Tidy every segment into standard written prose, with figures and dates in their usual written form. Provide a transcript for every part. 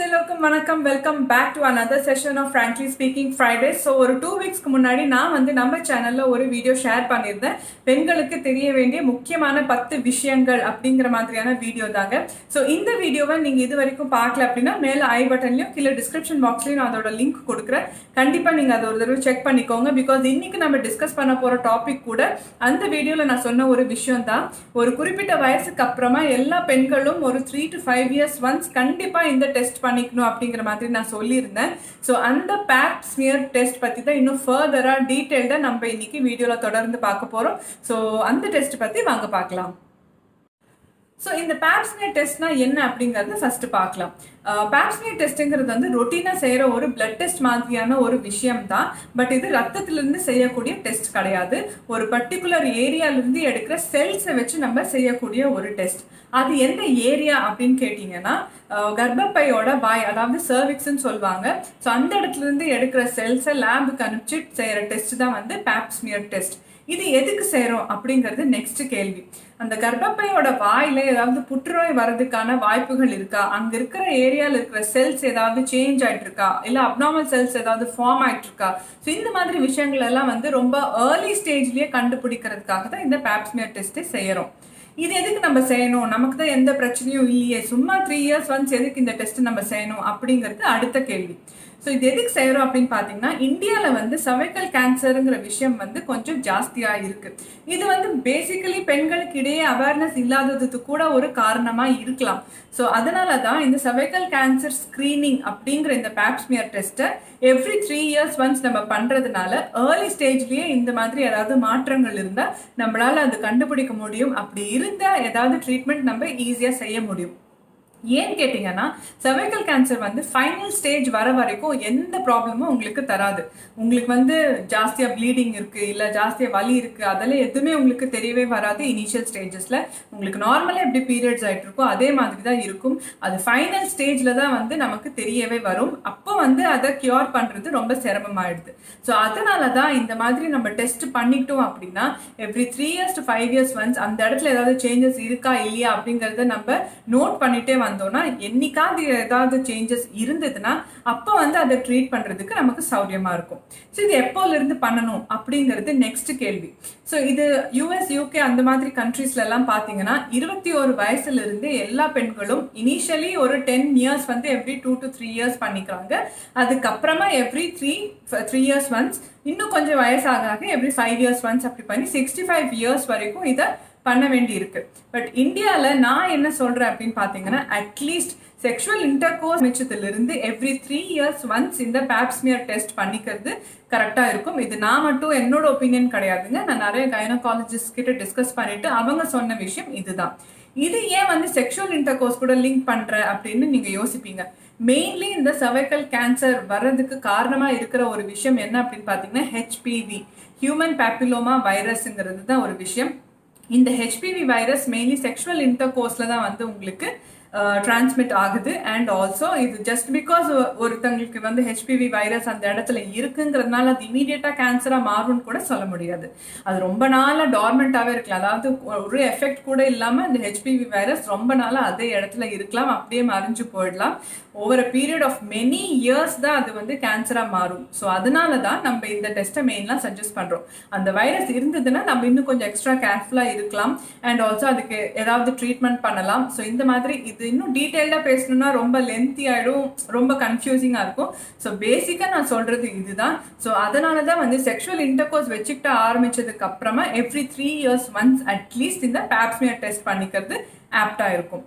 எல்லோருக்கும் வணக்கம். Welcome back to another session of frankly speaking Friday. So ஒரு 2 வீக்ஸ்க்கு முன்னாடி நான் நம்ம சேனலில் ஒரு வீடியோ ஷேர் பண்ணியிருந்தேன். பெண்களுக்கு தெரிய வேண்டிய முக்கியமான 10 விஷயங்கள் அப்படிங்கிற மாதிரியான வீடியோ தாங்க. ஸோ இந்த வீடியோவை நீங்கள் இது வரைக்கும் பார்க்கல அப்படின்னா மேலே ஐ பட்டன்லையும் கீழே டிஸ்கிரிப்ஷன் பாக்ஸ்லையும் நான் அதோட லிங்க் கொடுக்குறேன். கண்டிப்பாக நீங்கள் அதை ஒரு தடவை செக் பண்ணிக்கோங்க. பிகாஸ் இன்னைக்கு நம்ம டிஸ்கஸ் பண்ண போகிற டாபிக் கூட அந்த வீடியோவில் நான் சொன்ன ஒரு விஷயம் தான். ஒரு குறிப்பிட்ட வயசுக்கு அப்புறமா எல்லா பெண்களும் ஒரு 3 to 5 years ஒன்ஸ் கண்டிப்பாக இந்த டெஸ்ட் பண்ணிக்கணும் அப்படிங்கிற மாதிரி நான் சொல்லியிருந்தேன். ஸோ அந்த பேப் ஸ்மியர் டெஸ்ட் பற்றி தான் இன்னும் ஃபர்தராக டீட்டெயில்டாக நம்ம இன்னைக்கு வீடியோவில் தொடர்ந்து பார்க்க போகிறோம். ஸோ அந்த டெஸ்ட் பற்றி வாங்க பார்க்கலாம். ஸோ இந்த பேப்ஸ்மியர் டெஸ்ட்னா என்ன அப்படிங்கிறத ஃபர்ஸ்ட் பார்க்கலாம். பேப்ஸ்மியர் டெஸ்ட்டுங்கிறது வந்து ரொட்டீனாக செய்கிற ஒரு பிளட் டெஸ்ட் மாதிரியான ஒரு விஷயம் தான். பட் இது ரத்தத்திலிருந்து செய்யக்கூடிய டெஸ்ட் கிடையாது. ஒரு பர்டிகுலர் ஏரியாவிலிருந்து எடுக்கிற செல்ஸை வச்சு நம்ம செய்யக்கூடிய ஒரு டெஸ்ட். அது எந்த ஏரியா அப்படின்னு கேட்டிங்கன்னா கர்ப்பப்பையோட வாய், அதாவது சர்விக்ஸ்ன்னு சொல்லுவாங்க. ஸோ அந்த இடத்துல இருந்து எடுக்கிற செல்ஸை லேபுக்கு அனுப்பிச்சு செய்கிற டெஸ்ட் தான் வந்து பேப்ஸ்மியர் டெஸ்ட். இது எதுக்கு செய்கிறோம் அப்படிங்கிறது நெக்ஸ்ட் கேள்வி. அந்த கர்ப்பப்பையோட வாயில ஏதாவது புற்றுநோய் வர்றதுக்கான வாய்ப்புகள் இருக்கா, அங்க இருக்கிற ஏரியாவில் இருக்கிற செல்ஸ் ஏதாவது சேஞ்ச் ஆயிட்டு இருக்கா, இல்ல அப்நார்மல் செல்ஸ் ஏதாவது ஃபார்ம் ஆயிட்டு இருக்கா. ஸோ இந்த மாதிரி விஷயங்கள் எல்லாம் வந்து ரொம்ப ஏர்லி ஸ்டேஜ்லயே கண்டுபிடிக்கிறதுக்காக தான் இந்த பேப்ஸ்மியர் டெஸ்ட்டை செய்யறோம். இது எதுக்கு நம்ம செய்யணும், நமக்கு தான் எந்த பிரச்சனையும் இல்லையே, சும்மா 3 years ஒன்ஸ் எதுக்கு இந்த டெஸ்ட் நம்ம செய்யணும் அப்படிங்கிறது அடுத்த கேள்வி. ஸோ இது எதுக்கு செய்கிறோம் அப்படின்னு பார்த்தீங்கன்னா, இந்தியாவில் வந்து சர்வைக்கல் கேன்சருங்கிற விஷயம் வந்து கொஞ்சம் ஜாஸ்தியாக இருக்குது. இது வந்து பேசிக்கலி பெண்களுக்கு இடையே அவேர்னஸ் இல்லாததுக்கு கூட ஒரு காரணமாக இருக்கலாம். ஸோ அதனால தான் இந்த சர்வைக்கல் கேன்சர் ஸ்க்ரீனிங் அப்படிங்கிற இந்த பேப்ஸ்மியர் டெஸ்ட்டை எவ்ரி 3 years ஒன்ஸ் நம்ம பண்ணுறதுனால ஏர்லி ஸ்டேஜ்லேயே இந்த மாதிரி ஏதாவது மாற்றங்கள் இருந்தால் நம்மளால் அது கண்டுபிடிக்க முடியும். அப்படி இருந்தால் ஏதாவது ட்ரீட்மெண்ட் நம்ம ஈஸியாக செய்ய முடியும். ஏன்னு கேட்டிங்கன்னா, சர்வைக்கல் கேன்சர் வந்து ஃபைனல் ஸ்டேஜ் வர வரைக்கும் எந்த ப்ராப்ளமும் உங்களுக்கு தராது. உங்களுக்கு வந்து ஜாஸ்தியாக ப்ளீடிங் இருக்குது, இல்லை ஜாஸ்தியாக வலி இருக்குது, அதெல்லாம் எதுவுமே உங்களுக்கு தெரியவே வராது. இனிஷியல் ஸ்டேஜஸில் உங்களுக்கு நார்மலாக எப்படி பீரியட்ஸ் ஆகிட்டு இருக்கோ அதே மாதிரி தான் இருக்கும். அது ஃபைனல் ஸ்டேஜில் தான் வந்து நமக்கு தெரியவே வரும். அப்போ வந்து அதை க்யூர் பண்ணுறது ரொம்ப சிரமமாயிடுது. ஸோ அதனால தான் இந்த மாதிரி நம்ம டெஸ்ட் பண்ணிட்டோம் அப்படின்னா every 3 years to 5 years once அந்த இடத்துல ஏதாவது சேஞ்சஸ் இருக்கா இல்லையா அப்படிங்கிறத நம்ம நோட் பண்ணிட்டே வந்தோம்னா, என்னைக்காவது ஏதாவது சேஞ்சஸ் இருந்ததுன்னா அப்போ வந்து அதை ட்ரீட் பண்றதுக்கு நமக்கு சௌரியமா இருக்கும். ஸோ இது எப்போல இருந்து பண்ணணும் அப்படிங்கிறது நெக்ஸ்ட் கேள்வி. ஸோ இது யூஎஸ், யூகே அந்த மாதிரி கண்ட்ரீஸ்ல எல்லாம் பார்த்தீங்கன்னா 21 வயசுல இருந்து எல்லா பெண்களும் இனிஷியலி ஒரு 10 years வந்து எவ்ரி 2 to 3 years பண்ணிக்கிறாங்க. அதுக்கப்புறமா எவ்ரி 3 years ஒன்ஸ், இன்னும் கொஞ்சம் வயசாக எவ்ரி 5 years ஒன்ஸ் அப்படி பண்ணி 65 years வரைக்கும் இதை பண்ண வேண்டி இருக்கு. பட் இந்தியாவில் நான் என்ன சொல்றேன் அப்படின்னு பார்த்தீங்கன்னா, அட்லீஸ்ட் செக்ஷுவல் இன்டர்கோர்ஸ் மிச்சத்திலிருந்து எவ்ரி 3 years ஒன்ஸ் இந்த பேப்ஸ்மியர் டெஸ்ட் பண்ணிக்கிறது கரெக்டாக இருக்கும். இது நான் மட்டும் என்னோட ஒப்பீனியன் கிடையாதுங்க. நான் நிறைய கைனகாலஜிஸ்ட் கிட்ட டிஸ்கஸ் பண்ணிட்டு அவங்க சொன்ன விஷயம் இதுதான். இது ஏன் வந்து செக்ஷுவல் இன்டர்கோர்ஸ் கூட லிங்க் பண்ற அப்படின்னு நீங்க யோசிப்பீங்க. மெயின்லி இந்த சர்வைக்கல் கேன்சர் வர்றதுக்கு காரணமாக இருக்கிற ஒரு விஷயம் என்ன அப்படின்னு பார்த்தீங்கன்னா, ஹெச்பிவி, ஹியூமன் பேப்பிலோமா வைரஸ்ங்கிறது தான் ஒரு விஷயம். இந்த ஹெச்பிவி வைரஸ் மெயின்லி செக்ஷுவல் இன்டர்கோர்ஸில் தான் வந்து உங்களுக்கு டிரான்ஸ்மிட் ஆகுது. அண்ட் ஆல்சோ இது ஜஸ்ட் பிகாஸ் ஒருத்தங்களுக்கு வந்து ஹெச்பிவி வைரஸ் அந்த இடத்துல இருக்குங்கிறதுனால அது இமீடியட்டாக கேன்சராக மாறும்னு கூட சொல்ல முடியாது. அது ரொம்ப நாளாக டார்மெண்ட்டாகவே இருக்கலாம். அதாவது ஒரு எஃபெக்ட் கூட இல்லாமல் இந்த ஹெச்பிவி வைரஸ் ரொம்ப நாளாக அதே இடத்துல இருக்கலாம், அப்படியே மறைஞ்சு போயிடலாம். Over a period of many years தான் அது வந்து கேன்சராக மாறும். ஸோ அதனால தான் நம்ம இந்த டெஸ்ட்டை மெயினாக சஜஸ்ட் பண்ணுறோம். அந்த வைரஸ் இருந்ததுன்னா நம்ம இன்னும் கொஞ்சம் எக்ஸ்ட்ரா கேர்ஃபுல்லாக இருக்கலாம். அண்ட் ஆல்சோ அதுக்கு ஏதாவது ட்ரீட்மெண்ட் பண்ணலாம். ஸோ இந்த மாதிரி இது இன்னும் டீட்டெயில்டாக பேசணும்னா ரொம்ப லென்த்தி ஆகிடும், ரொம்ப கன்ஃபியூசிங்காக இருக்கும். ஸோ பேசிக்காக நான் சொல்கிறது இதுதான். ஸோ அதனால தான் வந்து செக்ஷுவல் இன்டர்கோர்ஸ் வச்சுக்கிட்டு ஆரம்பிச்சதுக்கு அப்புறமா எவ்ரி 3 years ஒன்ஸ் அட்லீஸ்ட் இந்த பேப்ஸ்மியர் டெஸ்ட் பண்ணிக்கிறது ஆப்டாக இருக்கும்.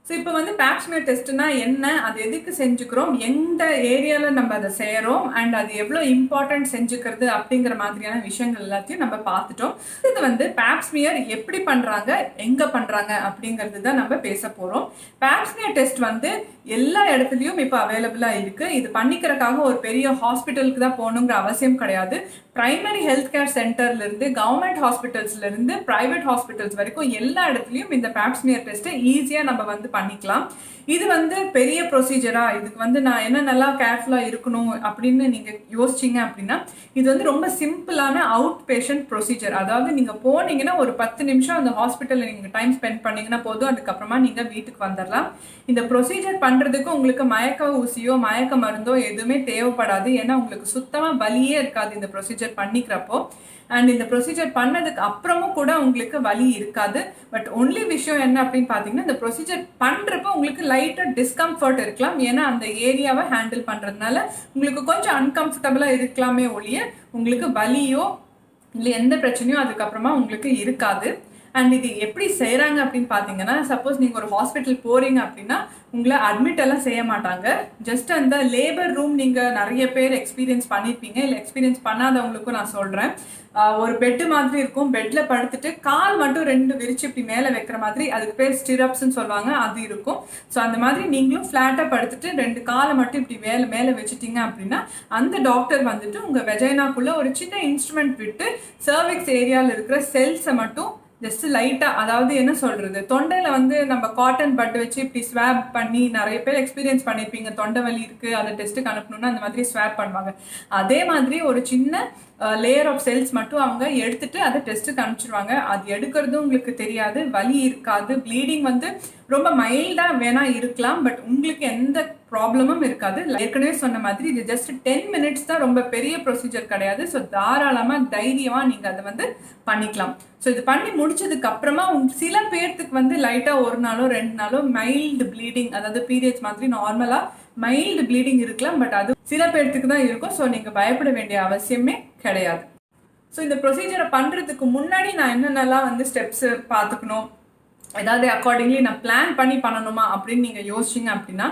ஸோ இப்போ வந்து பேப்ஸ்மியர் டெஸ்ட்னா என்ன, அது எதுக்கு செஞ்சுக்கிறோம், எந்த ஏரியாவில் நம்ம அதை செய்கிறோம், அண்ட் அது எவ்வளோ இம்பார்ட்டன்ட் செஞ்சுக்கிறது அப்படிங்கிற மாதிரியான விஷயங்கள் எல்லாத்தையும் நம்ம பார்த்துட்டோம். இது வந்து பேப்ஸ்மியர் எப்படி பண்ணுறாங்க, எங்கே பண்ணுறாங்க அப்படிங்கிறது தான் நம்ம பேச போகிறோம். பேப்ஸ்மியர் டெஸ்ட் வந்து எல்லா இடத்துலையும் இப்போ அவைலபிளாக இருக்குது. இது பண்ணிக்கிறதுக்காக ஒரு பெரிய ஹாஸ்பிட்டலுக்கு தான் போகணுங்கிற அவசியம் கிடையாது. பிரைமரி ஹெல்த் கேர் சென்டர்லேருந்து கவர்மெண்ட் ஹாஸ்பிட்டல்ஸ்லேருந்து ப்ரைவேட் ஹாஸ்பிட்டல்ஸ் வரைக்கும் எல்லா இடத்துலையும் இந்த பேப்ஸ்மியர் டெஸ்ட்டை ஈஸியாக நம்ம வந்து பண்ணிக்கலாம். இது வந்து பெரிய ப்ரொசீஜரா, இதுக்கு வந்து நான் என்ன நல்லா கேர்ஃபுல்லாக இருக்கணும் அப்படின்னு நீங்கள் யோசிச்சிங்க அப்படின்னா, இது வந்து ரொம்ப சிம்பிளான அவுட் பேஷண்ட் ப்ரொசீஜர். அதாவது நீங்கள் போனீங்கன்னா ஒரு 10 நிமிஷம் அந்த ஹாஸ்பிட்டலில் நீங்கள் டைம் ஸ்பெண்ட் பண்ணிங்கன்னா போதும், அதுக்கப்புறமா நீங்கள் வீட்டுக்கு வந்துடலாம். இந்த ப்ரொசீஜர் பண்ணுறதுக்கு உங்களுக்கு மயக்க ஊசியோ மயக்க மருந்தோ எதுவுமே தேவைப்படாது. ஏன்னா உங்களுக்கு சுத்தமாக வலியே இருக்காது இந்த ப்ரொசீஜர் பண்ணிக்கிறப்போ. அண்ட் இந்த ப்ரொசீஜர் பண்ணதுக்கு அப்புறமும் கூட உங்களுக்கு வலி இருக்காது. பட் ஒன்லி விஷயம் என்ன அப்படின்னு பார்த்தீங்கன்னா, இந்த ப்ரொசீஜர் பண்ணுறப்போ உங்களுக்கு லைட்டாக டிஸ்கம்ஃபர்ட் இருக்கலாம். ஏன்னா அந்த ஏரியாவை ஹேண்டில் பண்ணுறதுனால உங்களுக்கு கொஞ்சம் அன்கம்ஃபர்டபுளாக இருக்கலாமே ஒழிய உங்களுக்கு வலியோ இல்லை எந்த பிரச்சனையும் அதுக்கப்புறமா உங்களுக்கு இருக்காது. அண்ட் இது எப்படி செய்கிறாங்க அப்படின்னு பார்த்தீங்கன்னா, சப்போஸ் நீங்கள் ஒரு ஹாஸ்பிட்டல் போகிறீங்க அப்படின்னா உங்களை அட்மிட் எல்லாம் செய்ய மாட்டாங்க. ஜஸ்ட் அந்த லேபர் ரூம் நீங்கள் நிறைய பேர் எக்ஸ்பீரியன்ஸ் பண்ணியிருப்பீங்க, இல்லை எக்ஸ்பீரியன்ஸ் பண்ணாதவங்களுக்கும் நான் சொல்கிறேன். ஒரு பெட்டு மாதிரி இருக்கும், பெட்டில் படுத்துட்டு கால் மட்டும் 2 விரிச்சு இப்படி மேலே வைக்கிற மாதிரி, அதுக்கு பேர் ஸ்டிரப்ஸ்ன்னு சொல்லுவாங்க, அது இருக்கும். ஸோ அந்த மாதிரி நீங்களும் ஃப்ளாட்டாக படுத்துட்டு 2 காலை மட்டும் இப்படி மேலே வச்சுட்டீங்க அப்படின்னா அந்த டாக்டர் வந்துட்டு உங்கள் வெஜைனாக்குள்ளே ஒரு சின்ன இன்ஸ்ட்ருமெண்ட் விட்டு சர்விக்ஸ் ஏரியாவில் இருக்கிற செல்ஸை மட்டும் ஜஸ்ட் லைட்டாக, அதாவது என்ன சொல்கிறது, தொண்டையில் வந்து நம்ம காட்டன் பட் வச்சு இப்படி ஸ்வாப் பண்ணி, நிறைய பேர் எக்ஸ்பீரியன்ஸ் பண்ணியிருப்பீங்க, தொண்டை வலி இருக்குது அதை டெஸ்ட்டுக்கு அனுப்பணும்னா அந்த மாதிரி ஸ்வாப் பண்ணுவாங்க. அதே மாதிரி ஒரு சின்ன லேயர் ஆஃப் செல்ஸ் மட்டும் அவங்க எடுத்துட்டு அதை டெஸ்ட்டுக்கு அனுப்பிச்சிருவாங்க. அது எடுக்கிறதும் உங்களுக்கு தெரியாது, வலி இருக்காது, ப்ளீடிங் வந்து ரொம்ப மைல்டாக வேணால் இருக்கலாம், பட் உங்களுக்கு எந்த ப்ராப்ளமும் இருக்காது. ஏற்கனவே சொன்ன மாதிரி இது ஜஸ்ட் 10 மினிட்ஸ் தான், ரொம்ப பெரிய ப்ரொசீஜர் கிடையாது. ஸோ தாராளமாக தைரியமாக நீங்கள் அதை வந்து பண்ணிக்கலாம். ஸோ இது பண்ணி முடிச்சதுக்கு அப்புறமா சில பேர்த்துக்கு வந்து லைட்டாக 1 நாளோ 2 நாளோ மைல்டு ப்ளீடிங், அதாவது பீரியட்ஸ் மாதிரி நார்மலாக மைல்டு ப்ளீடிங் இருக்கலாம், பட் அது சில பேர்த்துக்கு தான் இருக்கும். ஸோ நீங்கள் பயப்பட வேண்டிய அவசியமே கிடையாது. ஸோ இந்த ப்ரொசீஜரை பண்ணுறதுக்கு முன்னாடி நான் என்னென்னலாம் வந்து ஸ்டெப்ஸு பார்த்துக்கணும், ஏதாவது அக்கார்டிங்லி நான் பிளான் பண்ணி பண்ணணுமா அப்படின்னு நீங்கள் யோசிச்சிங்க அப்படின்னா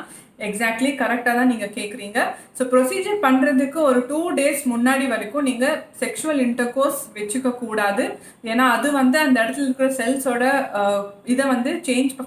எக்ஸாக்ட்லி கரெக்டாக தான் நீங்கள் கேட்குறீங்க. ஸோ ப்ரொசீஜர் பண்ணுறதுக்கு ஒரு 2 days முன்னாடி வரைக்கும் நீங்கள் செக்ஷுவல் இன்டர்கோர்ஸ் வச்சுக்க கூடாது. ஏன்னா அது வந்து அந்த இடத்துல இருக்கிற செல்ஸோட இதை வந்து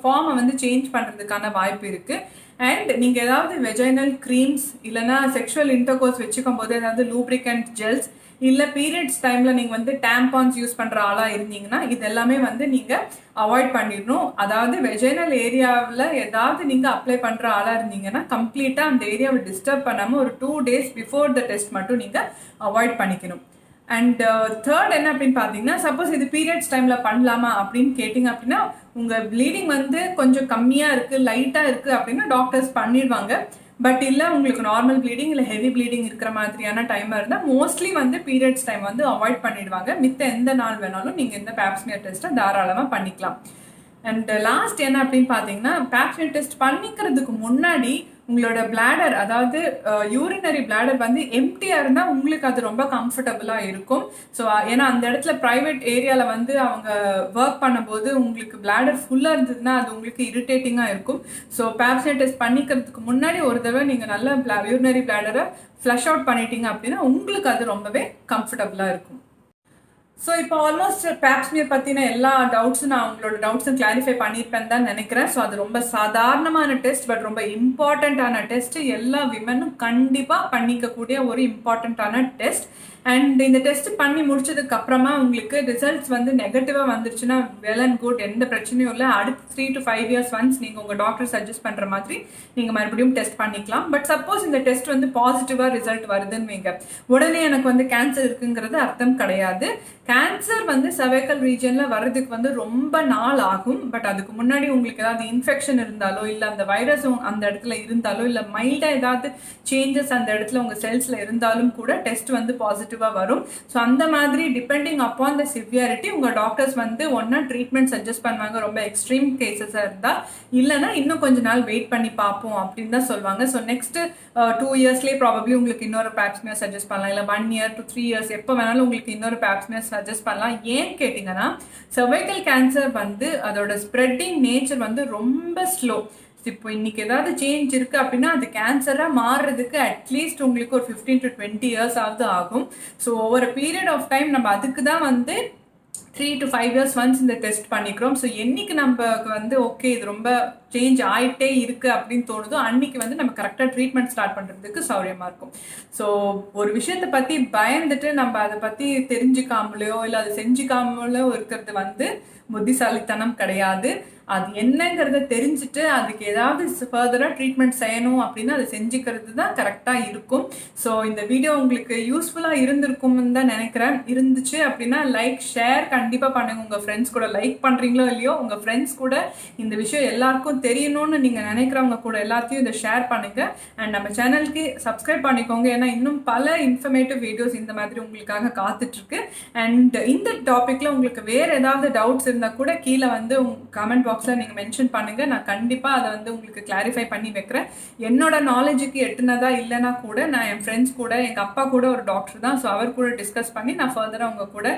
ஃபார்மை வந்து சேஞ்ச் பண்ணுறதுக்கான வாய்ப்பு இருக்குது. அண்ட் நீங்கள் ஏதாவது வெஜைனல் க்ரீம்ஸ் இல்லைனா செக்ஷுவல் இன்டர்கோர்ஸ் வச்சுக்கும் போது ஏதாவது லூப்ரிகண்ட் ஜெல்ஸ் இல்லை பீரியட்ஸ் டைமில் நீங்கள் வந்து டேம்பான்ஸ் யூஸ் பண்ணுற ஆளாக இருந்தீங்கன்னா இது எல்லாமே வந்து நீங்கள் அவாய்ட் பண்ணிடணும். அதாவது வெஜைனல் ஏரியாவில் ஏதாவது நீங்கள் அப்ளை பண்ணுற ஆளாக இருந்தீங்கன்னா கம்ப்ளீட்டாக அந்த ஏரியாவை டிஸ்டர்ப் பண்ணாமல் ஒரு 2 days பிஃபோர் த டெஸ்ட் மட்டும் நீங்கள் அவாய்ட் பண்ணிக்கணும். அண்ட் தேர்ட் என்ன அப்படின்னு பார்த்தீங்கன்னா, சப்போஸ் இது பீரியட்ஸ் டைமில் பண்ணலாமா அப்படின்னு கேட்டிங்க அப்படின்னா, உங்கள் ப்ளீடிங் வந்து கொஞ்சம் கம்மியாக இருக்குது, லைட்டாக இருக்குது அப்படின்னா டாக்டர்ஸ் பண்ணிடுவாங்க. பட் இல்லை உங்களுக்கு நார்மல் ப்ளீடிங் இல்லை ஹெவி ப்ளீடிங் இருக்கிற மாதிரியான டைமாக இருந்தால் மோஸ்ட்லி வந்து பீரியட்ஸ் டைம் வந்து அவாய்ட் பண்ணிடுவாங்க. மித்த எந்த நாள் வேணாலும் நீங்கள் இந்த பேப்ஸ்மியர் டெஸ்ட்டை தாராளமாக பண்ணிக்கலாம். அண்ட் லாஸ்ட் என்ன அப்படின்னு பார்த்தீங்கன்னா, பேப்ஸ்மியர் டெஸ்ட் பண்ணிக்கிறதுக்கு முன்னாடி உங்களோட பிளாடர், அதாவது யூரினரி பிளாடர் வந்து எம்டியாக இருந்தால் உங்களுக்கு அது ரொம்ப கம்ஃபர்டபுளாக இருக்கும். ஸோ ஏன்னா அந்த இடத்துல ப்ரைவேட் ஏரியாவில் வந்து அவங்க ஒர்க் பண்ணும்போது உங்களுக்கு பிளாடர் ஃபுல்லாக இருந்ததுன்னா அது உங்களுக்கு இரிட்டேட்டிங்காக இருக்கும். ஸோ பேப்ஸ்மியர் டெஸ்ட் பண்ணிக்கிறதுக்கு முன்னாடி ஒரு தடவை நீங்கள் நல்ல யூரினரி பிளாடரை ஃப்ளஷ் அவுட் பண்ணிட்டீங்க அப்படின்னா உங்களுக்கு அது ரொம்பவே கம்ஃபர்டபுளாக இருக்கும். ஸோ இப்போ ஆல்மோஸ்ட் பேப்ஸ்மியர் பற்றின எல்லா டவுட்ஸும் நான் உங்களோட டவுட்ஸும் கிளாரிஃபை பண்ணியிருப்பேன்னு தான் நினைக்கிறேன். ஸோ அது ரொம்ப சாதாரணமான டெஸ்ட், பட் ரொம்ப இம்பார்ட்டண்ட்டான டெஸ்ட். எல்லா விமனும் கண்டிப்பாக பண்ணிக்கக்கூடிய ஒரு இம்பார்ட்டண்ட்டான டெஸ்ட். அண்ட் இந்த டெஸ்ட் பண்ணி முடிச்சதுக்கு அப்புறமா உங்களுக்கு ரிசல்ட்ஸ் வந்து நெகட்டிவாக வந்துருச்சுன்னா வெல் அண்ட் குட், எந்த பிரச்சனையும் இல்லை. அடுத்து 3 to 5 years ஒன்ஸ் நீங்கள் உங்கள் டாக்டர் சஜஸ்ட் பண்ணுற மாதிரி நீங்கள் மறுபடியும் டெஸ்ட் பண்ணிக்கலாம். பட் சப்போஸ் இந்த டெஸ்ட் வந்து பாசிட்டிவாக ரிசல்ட் வருதுன்னு வைங்க, உடனே எனக்கு வந்து கேன்சர் இருக்குங்கிறது அர்த்தம் கிடையாது. கேன்சர் வந்து cervical ரீஜனில் வர்றதுக்கு வந்து ரொம்ப நாள் ஆகும். பட் அதுக்கு முன்னாடி உங்களுக்கு ஏதாவது இன்ஃபெக்ஷன் இருந்தாலோ இல்லை அந்த வைரஸ் அந்த இடத்துல இருந்தாலோ இல்லை மைல்டாக ஏதாவது சேஞ்சஸ் அந்த இடத்துல உங்கள் செல்ஸில் இருந்தாலும் கூட டெஸ்ட் வந்து பாசிட்டிவாக வரும். ஸோ அந்த மாதிரி டிபெண்டிங் அப்பான் த சிவியாரிட்டி உங்கள் டாக்டர்ஸ் வந்து ஒன்றா ட்ரீட்மெண்ட் சஜஸ்ட் பண்ணுவாங்க ரொம்ப எக்ஸ்ட்ரீம் கேசஸாக இருந்தால், இல்லைனா இன்னும் கொஞ்ச நாள் வெயிட் பண்ணி பார்ப்போம் அப்படின்னு தான் சொல்லுவாங்க. ஸோ நெக்ஸ்ட் 2 yearsலேயே ப்ராபப்ளி உங்களுக்கு இன்னொரு பேப்ஸ்மியர் சஜஸ்ட் பண்ணலாம், இல்லை 1 year to 3 years எப்போ வேணாலும் உங்களுக்கு இன்னொரு பேப்ஸ்மியர் சஜஸ்ட் பண்ணலாம். ஏன்னு கேட்டிங்கன்னா cervical கேன்சர் வந்து அதோட ஸ்ப்ரெட்டிங் நேச்சர் வந்து ரொம்ப ஸ்லோ. இப்போ இன்னைக்கு ஏதாவது சேஞ்ச் இருக்குது அப்படின்னா அது கேன்சராக மாறுறதுக்கு அட்லீஸ்ட் உங்களுக்கு ஒரு 15 to 20 years ஆகும். ஸோ ஒவ்வொரு பீரியட் ஆஃப் டைம் நம்ம அதுக்கு தான் வந்து 3 to 5 years ஒன்ஸ் இந்த டெஸ்ட் பண்ணிக்கிறோம். ஸோ என்னைக்கு நமக்கு வந்து ஓகே இது ரொம்ப சேஞ்ச் ஆகிட்டே இருக்குது அப்படின்னு தோணுதோ அன்னைக்கு வந்து நம்ம கரெக்டாக ட்ரீட்மெண்ட் ஸ்டார்ட் பண்ணுறதுக்கு சௌரியமாக இருக்கும். ஸோ ஒரு விஷயத்தை பற்றி பயந்துட்டு நம்ம அதை பற்றி தெரிஞ்சுக்காமலையோ இல்லை அதை செஞ்சுக்காமலோ இருக்கிறது வந்து புத்திசாலித்தனம் கிடையாது. அது என்னங்கிறத தெரிஞ்சுட்டு அதுக்கு ஏதாவது ஃபர்தராக ட்ரீட்மெண்ட் செய்யணும் அப்படின்னு அதை செஞ்சுக்கிறது தான் கரெக்டாக இருக்கும். ஸோ இந்த வீடியோ உங்களுக்கு யூஸ்ஃபுல்லாக இருந்திருக்கும்னு தான் நினைக்கிறேன். இருந்துச்சு அப்படின்னா லைக் ஷேர் கண்டிப்பாக பண்ணுங்கள். உங்கள் ஃப்ரெண்ட்ஸ் கூட லைக் பண்ணுறீங்களோ இல்லையோ உங்கள் ஃப்ரெண்ட்ஸ் கூட இந்த விஷயம் எல்லாருக்கும் தெரியணும்னு நீங்கள் நினைக்கிறவங்க கூட எல்லாத்தையும் இதை ஷேர் பண்ணுங்கள். அண்ட் நம்ம சேனலுக்கு சப்ஸ்கிரைப் பண்ணிக்கோங்க. ஏன்னா இன்னும் பல இன்ஃபர்மேட்டிவ் வீடியோஸ் இந்த மாதிரி உங்களுக்காக காத்துட்ருக்கு. அண்ட் இந்த டாப்பிக்கில் உங்களுக்கு வேறு ஏதாவது டவுட்ஸ் இருந்தால் கூட கீழே வந்து கமெண்ட் பாக்ஸில் நீங்கள் மென்ஷன் பண்ணுங்கள். நான் கண்டிப்பாக அதை வந்து உங்களுக்கு கிளாரிஃபை பண்ணி வைக்கிறேன். என்னோட நாலேஜுக்கு எட்டுனதா இல்லைனா கூட நான் என் ஃப்ரெண்ட்ஸ் கூட எங்கள் அப்பா கூட ஒரு டாக்டர் தான், ஸோ அவர் கூட டிஸ்கஸ் பண்ணி நான் ஃபர்தராக உங்கள் கூட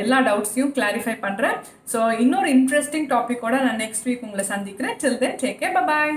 எல்லா டவுட்ஸையும் கிளாரிஃபை பண்ணுறேன். ஸோ இன்னொரு இன்ட்ரெஸ்டிங் டாப்பிக்கோட நான் நெக்ஸ்ட் வீக் உங்களை சந்திக்கிறேன். Till then take care, bye பாய்.